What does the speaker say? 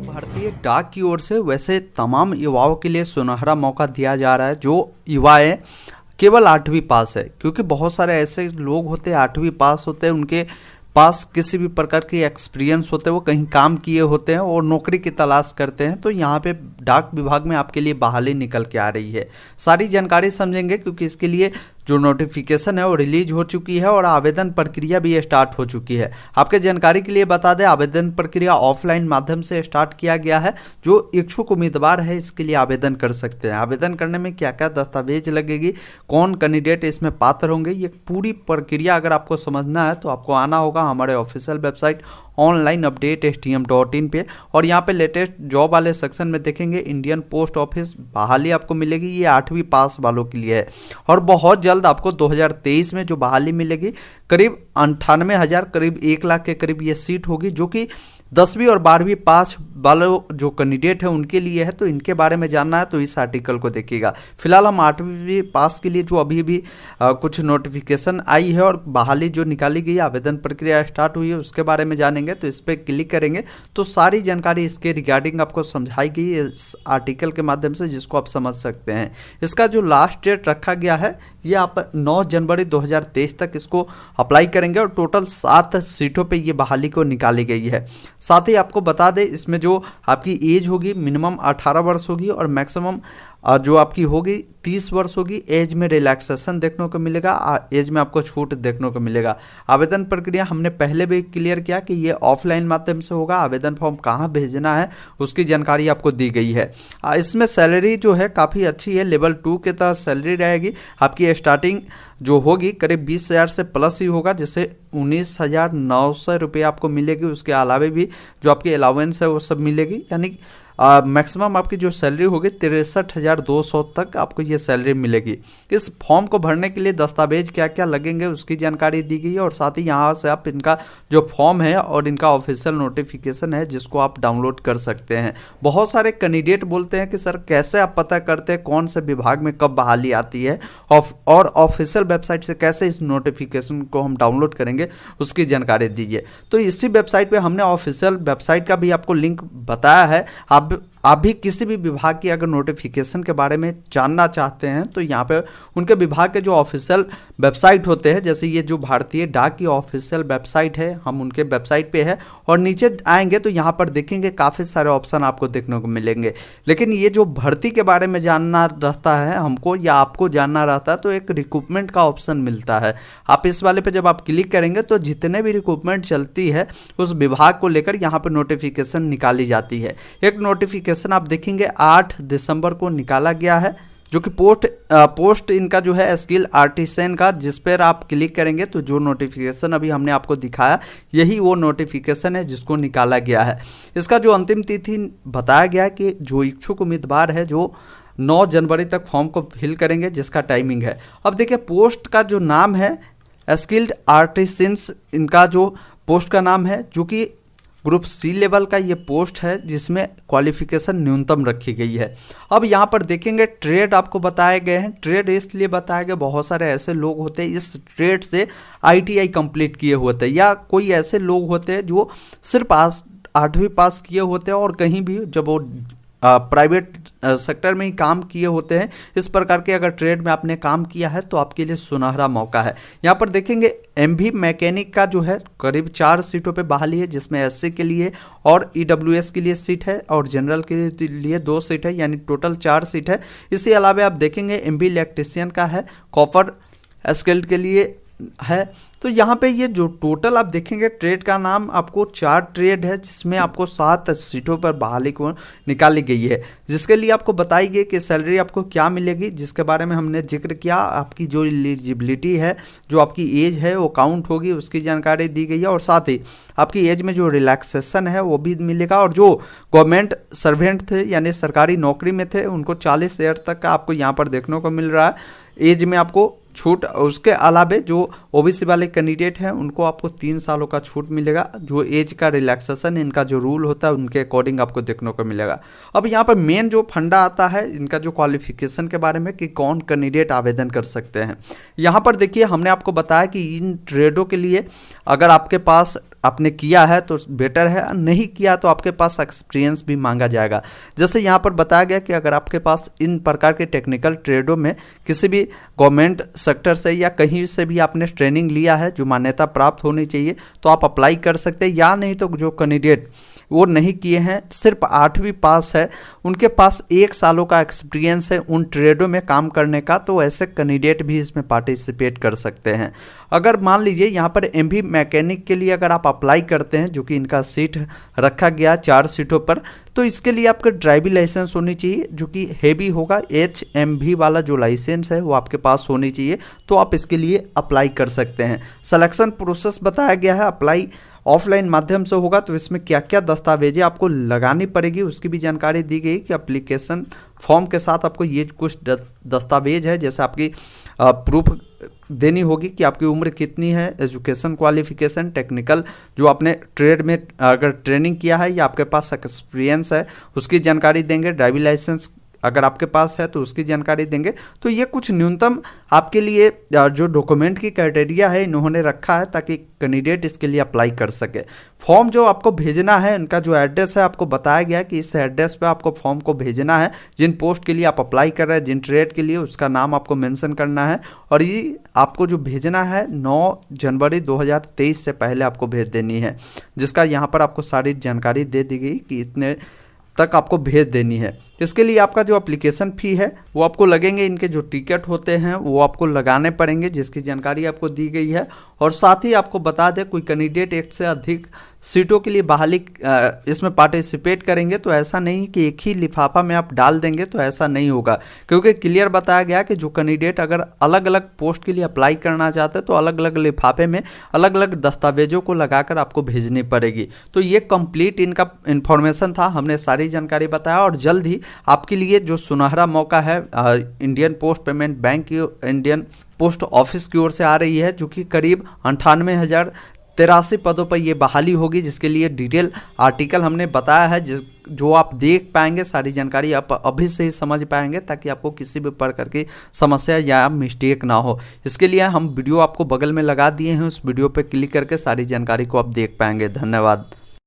भारतीय डाक की ओर से वैसे तमाम युवाओं के लिए सुनहरा मौका दिया जा रहा है जो युवाएं केवल 8वीं पास है, क्योंकि बहुत सारे ऐसे लोग होते हैं 8वीं पास होते हैं, उनके पास किसी भी प्रकार की एक्सपीरियंस होते हैं, वो कहीं काम किए होते हैं और नौकरी की तलाश करते हैं। तो यहाँ पे डाक विभाग में आपके लिए बहाली निकल के आ रही है। सारी जानकारी समझेंगे क्योंकि इसके लिए जो नोटिफिकेशन है वो रिलीज हो चुकी है और आवेदन प्रक्रिया भी स्टार्ट हो चुकी है। आपके जानकारी के लिए बता दें, आवेदन प्रक्रिया ऑफलाइन माध्यम से स्टार्ट किया गया है। जो इच्छुक उम्मीदवार है इसके लिए आवेदन कर सकते हैं। आवेदन करने में क्या क्या दस्तावेज लगेगी, कौन कैंडिडेट इसमें पात्र होंगे, ये पूरी प्रक्रिया अगर आपको समझना है तो आपको आना होगा हमारे official website online update stm.in पे, और यहाँ पे लेटेस्ट जॉब वाले सेक्शन में देखेंगे इंडियन पोस्ट ऑफिस बहाली आपको मिलेगी। ये 8वीं पास वालों के लिए है और बहुत जल्द आपको 2023 में जो बहाली मिलेगी करीब 98,000 करीब 1 लाख के करीब ये सीट होगी, जो कि 10वीं और 12वीं पास वालों जो कैंडिडेट है उनके लिए है। तो इनके बारे में जानना है तो इस आर्टिकल को देखिएगा। फिलहाल हम 8वीं पास के लिए जो अभी भी कुछ नोटिफिकेशन आई है और बहाली जो निकाली गई, आवेदन प्रक्रिया स्टार्ट हुई है, उसके बारे में जानेंगे। तो इस पर क्लिक करेंगे तो सारी जानकारी इसके रिगार्डिंग आपको समझाई गई है इस आर्टिकल के माध्यम से, जिसको आप समझ सकते हैं। इसका जो लास्ट डेट रखा गया है ये आप 9 जनवरी 2023 तक इसको अप्लाई करेंगे और टोटल 7 सीटों पे ये बहाली को निकाली गई है। साथ ही आपको बता दें इसमें जो आपकी एज होगी मिनिमम 18 वर्ष होगी और मैक्सिमम जो आपकी होगी 30 वर्ष होगी। एज में रिलैक्सेशन देखने को मिलेगा, एज में आपको छूट देखने को मिलेगा। आवेदन प्रक्रिया हमने पहले भी क्लियर किया कि ये ऑफलाइन माध्यम से होगा। आवेदन फॉर्म कहाँ भेजना है उसकी जानकारी आपको दी गई है। इसमें सैलरी जो है काफ़ी अच्छी है, लेवल 2 के तहत सैलरी रहेगी। आपकी स्टार्टिंग जो होगी करीब 20,000 से प्लस ही होगा, जिससे 19,900 रुपये आपको मिलेगी। उसके अलावा भी जो आपकी अलाउंस है वो सब मिलेगी, यानी मैक्सिमम आपकी जो सैलरी होगी 63,200 तक आपको ये सैलरी मिलेगी। इस फॉर्म को भरने के लिए दस्तावेज क्या क्या लगेंगे उसकी जानकारी दी गई है और साथ ही यहाँ से आप इनका जो फॉर्म है और इनका ऑफिशियल नोटिफिकेशन है जिसको आप डाउनलोड कर सकते हैं। बहुत सारे कैंडिडेट बोलते हैं कि सर कैसे आप पता करते हैं कौन से विभाग में कब बहाली आती है और ऑफिशियल वेबसाइट से कैसे इस नोटिफिकेशन को हम डाउनलोड करेंगे उसकी जानकारी दीजिए। तो इसी वेबसाइट पर हमने ऑफिशियल वेबसाइट का भी आपको लिंक बताया है। आप भी किसी भी विभाग की अगर नोटिफिकेशन के बारे में जानना चाहते हैं तो यहाँ पे उनके विभाग के जो ऑफिशियल वेबसाइट होते हैं, जैसे ये जो भारतीय डाक की ऑफिशियल वेबसाइट है, हम उनके वेबसाइट पे है और नीचे आएंगे तो यहाँ पर देखेंगे काफ़ी सारे ऑप्शन आपको देखने को मिलेंगे। लेकिन ये जो भर्ती के बारे में जानना रहता है हमको या आपको जानना रहता है तो एक रिक्रूटमेंट का ऑप्शन मिलता है। आप इस वाले पे जब आप क्लिक करेंगे तो जितने भी रिक्रूटमेंट चलती है उस विभाग को लेकर यहाँ पर नोटिफिकेशन निकाली जाती है। एक नोटिफिकेशन आप देखेंगे 8 दिसंबर को निकाला गया है, जो कि पोस्ट इनका जो है स्किल आर्टिसन का, जिस पर आप क्लिक करेंगे तो जो नोटिफिकेशन अभी हमने आपको दिखाया यही वो नोटिफिकेशन है जिसको निकाला गया है। इसका जो अंतिम तिथि बताया गया है कि जो इच्छुक उम्मीदवार है जो 9 जनवरी तक फॉर्म को फिल करेंगे, जिसका टाइमिंग है। अब देखिए पोस्ट का जो नाम है स्किल्ड आर्टिसंस, इनका जो पोस्ट का नाम है, जो कि ग्रुप सी लेवल का ये पोस्ट है जिसमें क्वालिफिकेशन न्यूनतम रखी गई है। अब यहाँ पर देखेंगे ट्रेड आपको बताए गए हैं। ट्रेड इसलिए बताए गए, बहुत सारे ऐसे लोग होते हैं इस ट्रेड से ITI कंप्लीट किए होते हैं, या कोई ऐसे लोग होते हैं जो सिर्फ 8वीं पास किए होते हैं और कहीं भी जब वो प्राइवेट सेक्टर में ही काम किए होते हैं। इस प्रकार के अगर ट्रेड में आपने काम किया है तो आपके लिए सुनहरा मौका है। यहाँ पर देखेंगे MV मैकेनिक का जो है करीब 4 सीटों पे बहाली है, जिसमें SC के लिए और EWS के लिए सीट है और जनरल के लिए 2 सीट है, यानी टोटल 4 सीट है। इसके अलावा आप देखेंगे MV इलेक्ट्रीशियन का है, कॉपर स्किल्ड के लिए है। तो यहाँ पे ये जो टोटल आप देखेंगे ट्रेड का नाम आपको 4 ट्रेड है, जिसमें आपको 7 सीटों पर बहाली को निकाली गई है, जिसके लिए आपको बताई गई कि सैलरी आपको क्या मिलेगी, जिसके बारे में हमने जिक्र किया। आपकी जो एलिजिबिलिटी है, जो आपकी एज है वो काउंट होगी, उसकी जानकारी दी गई है और साथ ही आपकी एज में जो रिलैक्सेशन है वो भी मिलेगा। और जो गवर्नमेंट सर्वेंट थे यानी सरकारी नौकरी में थे उनको 40 ईयर तक का आपको यहाँ पर देखने को मिल रहा है एज में आपको छूट। उसके अलावा जो OBC वाले कैंडिडेट हैं उनको आपको 3 सालों का छूट मिलेगा। जो एज का रिलैक्सेशन इनका जो रूल होता है उनके अकॉर्डिंग आपको देखने को मिलेगा। अब यहाँ पर मेन जो फंडा आता है इनका जो क्वालिफिकेशन के बारे में कि कौन कैंडिडेट आवेदन कर सकते हैं। यहाँ पर देखिए हमने आपको बताया कि इन ट्रेडों के लिए अगर आपके पास आपने किया है तो बेटर है, नहीं किया तो आपके पास एक्सपीरियंस भी मांगा जाएगा। जैसे यहाँ पर बताया गया कि अगर आपके पास इन प्रकार के टेक्निकल ट्रेडों में किसी भी गवर्नमेंट सेक्टर से या कहीं से भी आपने ट्रेनिंग लिया है जो मान्यता प्राप्त होनी चाहिए तो आप अप्लाई कर सकते हैं, या नहीं तो जो कैंडिडेट वो नहीं किए हैं, सिर्फ 8वीं पास है, उनके पास 1 सालों का एक्सपीरियंस है उन ट्रेडों में काम करने का, तो ऐसे कैंडिडेट भी इसमें पार्टिसिपेट कर सकते हैं। अगर मान लीजिए यहाँ पर एमवी मैकेनिक के लिए अगर आप अप्लाई करते हैं, जो कि इनका सीट रखा गया 4 सीटों पर, तो इसके लिए आपका ड्राइविंग लाइसेंस होनी चाहिए जो कि हेवी होगा। HMV वाला जो लाइसेंस है वो आपके पास होनी चाहिए, तो आप इसके लिए अप्लाई कर सकते हैं। सिलेक्शन प्रोसेस बताया गया है, अप्लाई ऑफलाइन माध्यम से होगा, तो इसमें क्या क्या दस्तावेजें आपको लगानी पड़ेगी उसकी भी जानकारी दी गई कि एप्लीकेशन फॉर्म के साथ आपको ये कुछ दस्तावेज है, जैसे आपकी प्रूफ देनी होगी कि आपकी उम्र कितनी है, एजुकेशन क्वालिफिकेशन, टेक्निकल जो आपने ट्रेड में अगर ट्रेनिंग किया है या आपके पास एक्सपीरियंस है उसकी जानकारी देंगे, ड्राइविंग लाइसेंस अगर आपके पास है तो उसकी जानकारी देंगे। तो ये कुछ न्यूनतम आपके लिए जो डॉक्यूमेंट की क्राइटेरिया है इन्होंने रखा है ताकि कैंडिडेट इसके लिए अप्लाई कर सके। फॉर्म जो आपको भेजना है, इनका जो एड्रेस है आपको बताया गया है कि इस एड्रेस पे आपको फॉर्म को भेजना है। जिन पोस्ट के लिए आप अप्लाई कर रहे हैं, जिन ट्रेड के लिए, उसका नाम आपको मेंशन करना है, और ये आपको जो भेजना है 9 जनवरी 2023 से पहले आपको भेज देनी है, जिसका यहाँ पर आपको सारी जानकारी दे दी गई कि इतने तक आपको भेज देनी है। इसके लिए आपका जो एप्लीकेशन फ़ी है वो आपको लगेंगे, इनके जो टिकट होते हैं वो आपको लगाने पड़ेंगे, जिसकी जानकारी आपको दी गई है। और साथ ही आपको बता दें, कोई कैंडिडेट 1 से अधिक सीटों के लिए बहाली इसमें पार्टिसिपेट करेंगे तो ऐसा नहीं कि एक ही लिफाफा में आप डाल देंगे, तो ऐसा नहीं होगा, क्योंकि क्लियर बताया गया कि जो कैंडिडेट अगर अलग अलग पोस्ट के लिए अप्लाई करना चाहते हैं तो अलग अलग लिफाफे में अलग अलग दस्तावेजों को लगाकर आपको भेजनी पड़ेगी। तो ये कंप्लीट इनका इन्फॉर्मेशन था, हमने सारी जानकारी बताया। और जल्द ही आपके लिए जो सुनहरा मौका है इंडियन पोस्ट पेमेंट बैंक की, इंडियन पोस्ट ऑफिस की ओर से आ रही है, जो कि करीब 98,083 पदों पर ये बहाली होगी, जिसके लिए डिटेल आर्टिकल हमने बताया है, जो आप देख पाएंगे, सारी जानकारी आप अभी से ही समझ पाएंगे ताकि आपको किसी भी प्रकार की समस्या या मिस्टेक ना हो। इसके लिए हम वीडियो आपको बगल में लगा दिए हैं, उस वीडियो पर क्लिक करके सारी जानकारी को आप देख पाएंगे। धन्यवाद।